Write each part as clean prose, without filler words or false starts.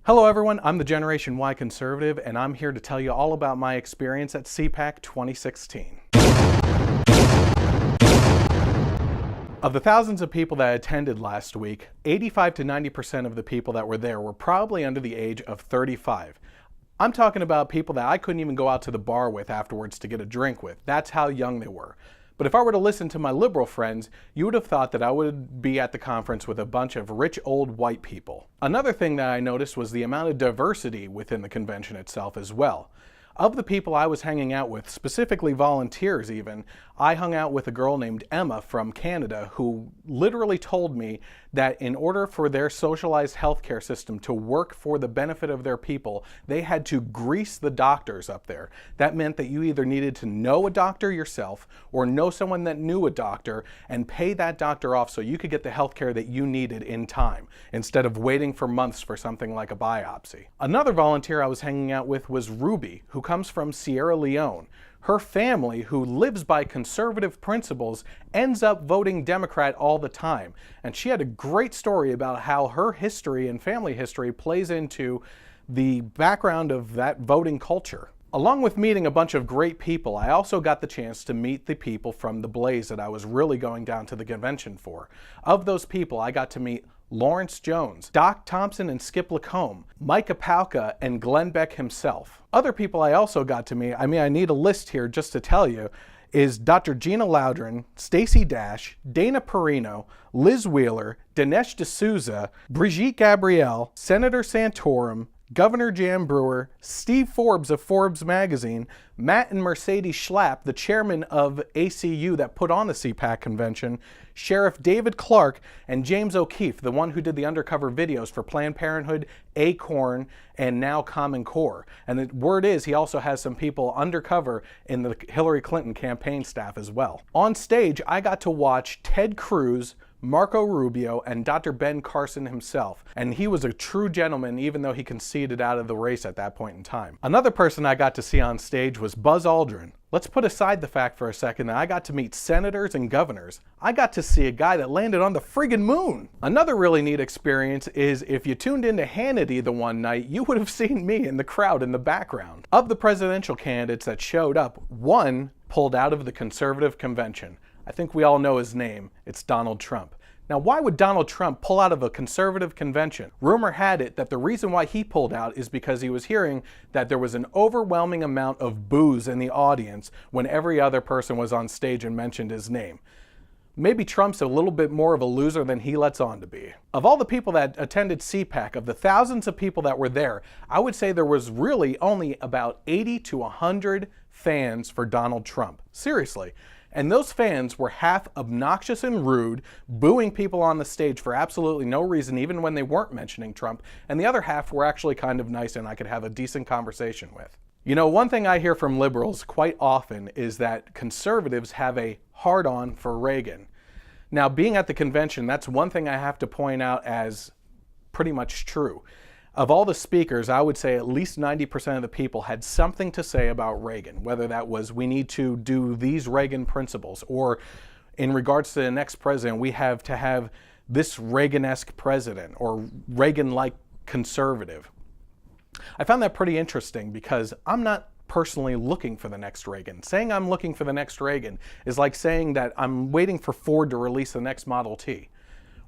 Hello everyone, I'm the Generation Y conservative, and I'm here to tell you all about my experience at CPAC 2016. Of the thousands of people that attended last week, 85 to 90% of the people that were there were probably under the age of 35. I'm talking about people that I couldn't even go out to the bar with afterwards to get a drink with. That's how young they were. But if I were to listen to my liberal friends, you would have thought that I would be at the conference with a bunch of rich old white people. Another thing that I noticed was the amount of diversity within the convention itself as well. Of the people I was hanging out with, specifically volunteers even, I hung out with a girl named Emma from Canada who literally told me that in order for their socialized healthcare system to work for the benefit of their people, they had to grease the doctors up there. That meant that you either needed to know a doctor yourself or know someone that knew a doctor and pay that doctor off so you could get the healthcare that you needed in time, instead of waiting for months for something like a biopsy. Another volunteer I was hanging out with was Ruby, who comes from Sierra Leone. Her family, who lives by conservative principles, ends up voting Democrat all the time. And she had a great story about how her history and family history plays into the background of that voting culture. Along with meeting a bunch of great people, I also got the chance to meet the people from the Blaze that I was really going down to the convention for. Of those people, I got to meet Lawrence Jones, Doc Thompson and Skip Lacombe, Mike Apalka, and Glenn Beck himself. Other people I also got to meet, I need a list here just to tell you, is Dr. Gina Loudron, Stacey Dash, Dana Perino, Liz Wheeler, Dinesh D'Souza, Brigitte Gabrielle, Senator Santorum, Governor Jan Brewer, Steve Forbes of Forbes magazine, Matt and Mercedes Schlapp, the chairman of ACU that put on the CPAC convention, Sheriff David Clark, and James O'Keefe, the one who did the undercover videos for Planned Parenthood, ACORN, and now Common Core. And the word is he also has some people undercover in the Hillary Clinton campaign staff as well. On stage, I got to watch Ted Cruz, Marco Rubio, and Dr. Ben Carson himself. And he was a true gentleman even though he conceded out of the race at that point in time. Another person I got to see on stage was Buzz Aldrin. Let's put aside the fact for a second that I got to meet senators and governors. I got to see a guy that landed on the friggin' moon. Another really neat experience is if you tuned into Hannity the one night, you would have seen me in the crowd in the background. Of the presidential candidates that showed up, one pulled out of the conservative convention. I think we all know his name. It's Donald Trump. Now, why would Donald Trump pull out of a conservative convention? Rumor had it that the reason why he pulled out is because he was hearing that there was an overwhelming amount of boos in the audience when every other person was on stage and mentioned his name. Maybe Trump's a little bit more of a loser than he lets on to be. Of all the people that attended CPAC, of the thousands of people that were there, I would say there was really only about 80 to 100 fans for Donald Trump. Seriously. And those fans were half obnoxious and rude, booing people on the stage for absolutely no reason, even when they weren't mentioning Trump, and the other half were actually kind of nice and I could have a decent conversation with. You know, one thing I hear from liberals quite often is that conservatives have a hard-on for Reagan. Now, being at the convention, that's one thing I have to point out as pretty much true. Of all the speakers, I would say at least 90% of the people had something to say about Reagan, whether that was we need to do these Reagan principles, or in regards to the next president, we have to have this Reagan-esque president or Reagan-like conservative. I found that pretty interesting because I'm not personally looking for the next Reagan. Saying I'm looking for the next Reagan is like saying that I'm waiting for Ford to release the next Model T.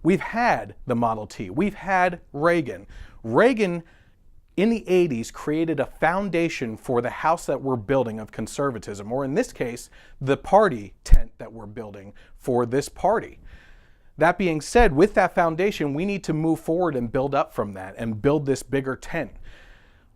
We've had the Model T. We've had Reagan. Reagan, in the 80s, created a foundation for the house that we're building of conservatism, or in this case, the party tent that we're building for this party. That being said, with that foundation, we need to move forward and build up from that and build this bigger tent.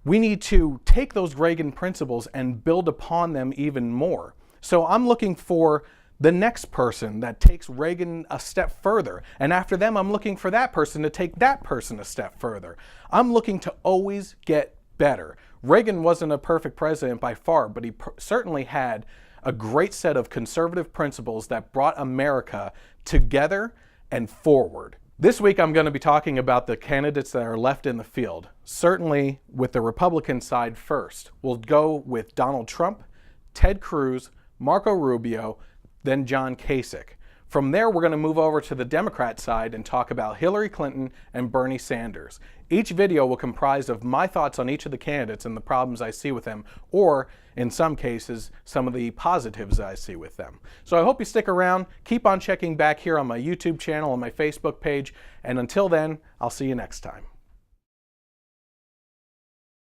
We need to take those Reagan principles and build upon them even more. So I'm looking for the next person that takes Reagan a step further. And after them, I'm looking for that person to take that person a step further. I'm looking to always get better. Reagan wasn't a perfect president by far, but he certainly had a great set of conservative principles that brought America together and forward. This week, I'm going to be talking about the candidates that are left in the field. Certainly with the Republican side first. We'll go with Donald Trump, Ted Cruz, Marco Rubio, then John Kasich. From there, we're going to move over to the Democrat side and talk about Hillary Clinton and Bernie Sanders. Each video will comprise of my thoughts on each of the candidates and the problems I see with them, or in some cases, some of the positives I see with them. So I hope you stick around. Keep on checking back here on my YouTube channel and my Facebook page. And until then, I'll see you next time.